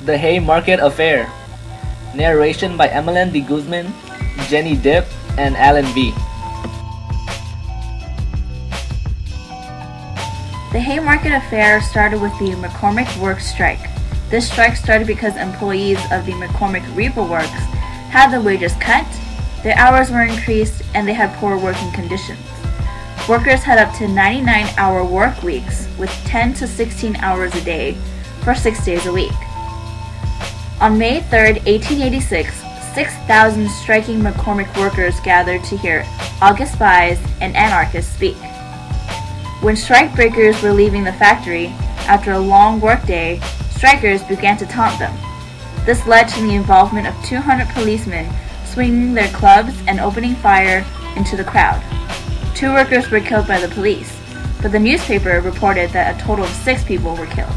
The Haymarket Affair. Narration by Emmeline de Guzman, Jenny Dipp, and Alan V. The Haymarket Affair started with the McCormick Works strike. This strike started because employees of the McCormick Reaper Works had their wages cut, their hours were increased, and they had poor working conditions. Workers had up to 99-hour work weeks with 10 to 16 hours a day for 6 days a week. On May 3, 1886, 6,000 striking McCormick workers gathered to hear August spies and anarchists speak. When strikebreakers were leaving the factory after a long workday, strikers began to taunt them. This led to the involvement of 200 policemen swinging their clubs and opening fire into the crowd. 2 workers were killed by the police, but the newspaper reported that a total of 6 people were killed.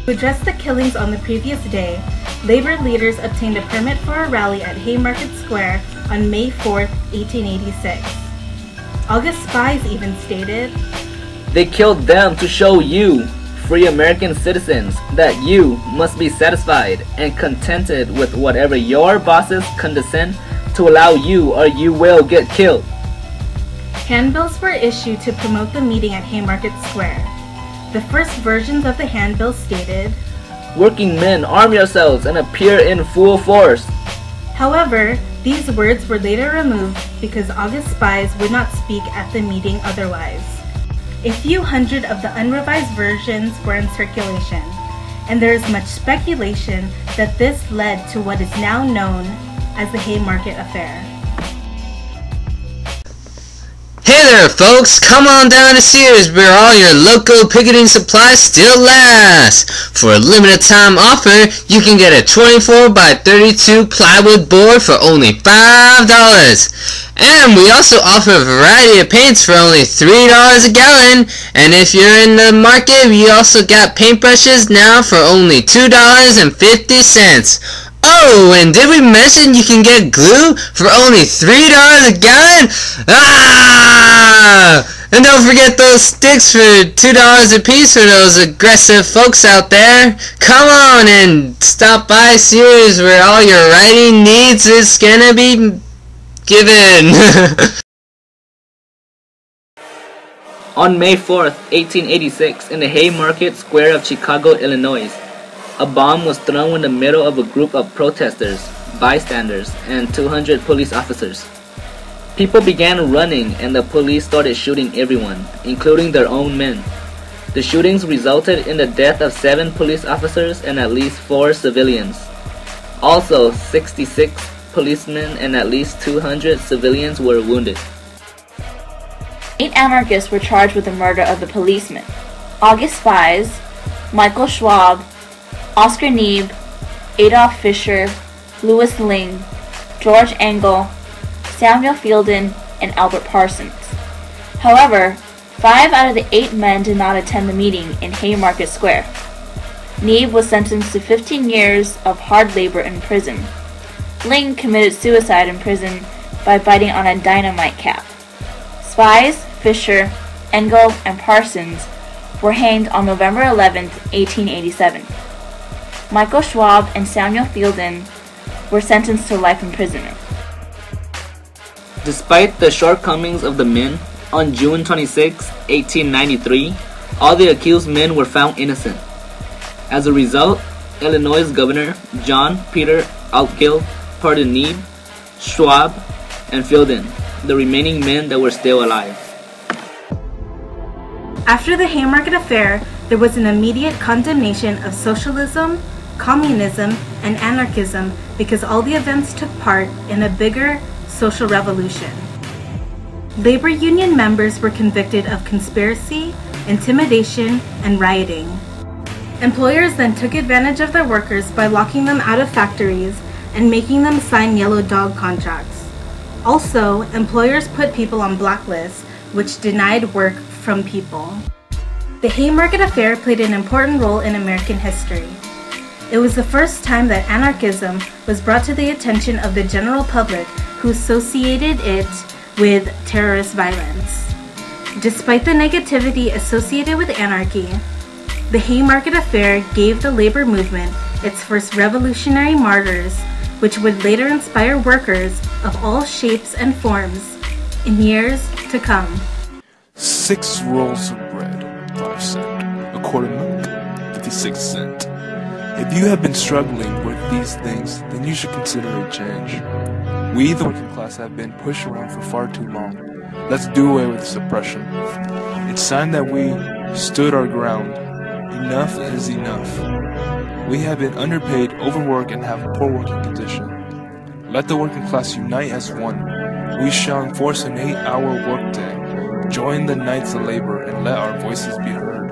To address the killings on the previous day, labor leaders obtained a permit for a rally at Haymarket Square on May 4, 1886. August spies even stated, "They killed them to show you, free American citizens, that you must be satisfied and contented with whatever your bosses condescend to allow you, or you will get killed." Handbills were issued to promote the meeting at Haymarket Square. The first versions of the handbill stated, "Working men, arm yourselves and appear in full force." However, these words were later removed because August spies would not speak at the meeting otherwise. A few hundred of the unrevised versions were in circulation, and there is much speculation that this led to what is now known as the Haymarket Affair. Hey there folks, come on down to Sears where all your local picketing supplies still last. For a limited time offer, you can get a 24 by 32 plywood board for only $5. And we also offer a variety of paints for only $3 a gallon. And if you're in the market, we also got paintbrushes now for only $2.50. Oh, and did we mention you can get glue for only $3 a gallon? Ah! And don't forget those sticks for $2 a piece for those aggressive folks out there. Come on and stop by Sears where all your writing needs is gonna be given. On May 4th, 1886, in the Haymarket Square of Chicago, Illinois, a bomb was thrown in the middle of a group of protesters, bystanders, and 200 police officers. People began running and the police started shooting everyone, including their own men. The shootings resulted in the death of 7 police officers and at least 4 civilians. Also, 66 policemen and at least 200 civilians were wounded. 8 anarchists were charged with the murder of the policemen: August spies, Michael Schwab, Oscar Neebe, Adolf Fischer, Louis Ling, George Engel, Samuel Fielden, and Albert Parsons. However, 5 out of the 8 men did not attend the meeting in Haymarket Square. Neebe was sentenced to 15 years of hard labor in prison. Ling committed suicide in prison by biting on a dynamite cap. Spies, Fischer, Engel, and Parsons were hanged on November 11, 1887. Michael Schwab and Samuel Fielden were sentenced to life imprisonment. Despite the shortcomings of the men, on June 26, 1893, all the accused men were found innocent. As a result, Illinois Governor John Peter Altgeld pardoned Neebe, Schwab, and Fielden, the remaining men that were still alive. After the Haymarket Affair, there was an immediate condemnation of socialism, communism, and anarchism because all the events took part in a bigger social revolution. Labor union members were convicted of conspiracy, intimidation, and rioting. Employers then took advantage of their workers by locking them out of factories and making them sign yellow dog contracts. Also, employers put people on blacklists, which denied work from people. The Haymarket Affair played an important role in American history. It was the first time that anarchism was brought to the attention of the general public, who associated it with terrorist violence. Despite the negativity associated with anarchy, The Haymarket Affair gave the labor movement its first revolutionary martyrs, which would later inspire workers of all shapes and forms in years to come. 6 rolls of bread, 5 cents. A quart of milk, 56 cents. If you have been struggling with these things, then you should consider a change. We, the working class, have been pushed around for far too long. Let's do away with this oppression. It's time that we stood our ground. Enough is enough. We have been underpaid, overworked, and have a poor working condition. Let the working class unite as one. We shall enforce an 8-hour workday. Join the Knights of Labor and let our voices be heard.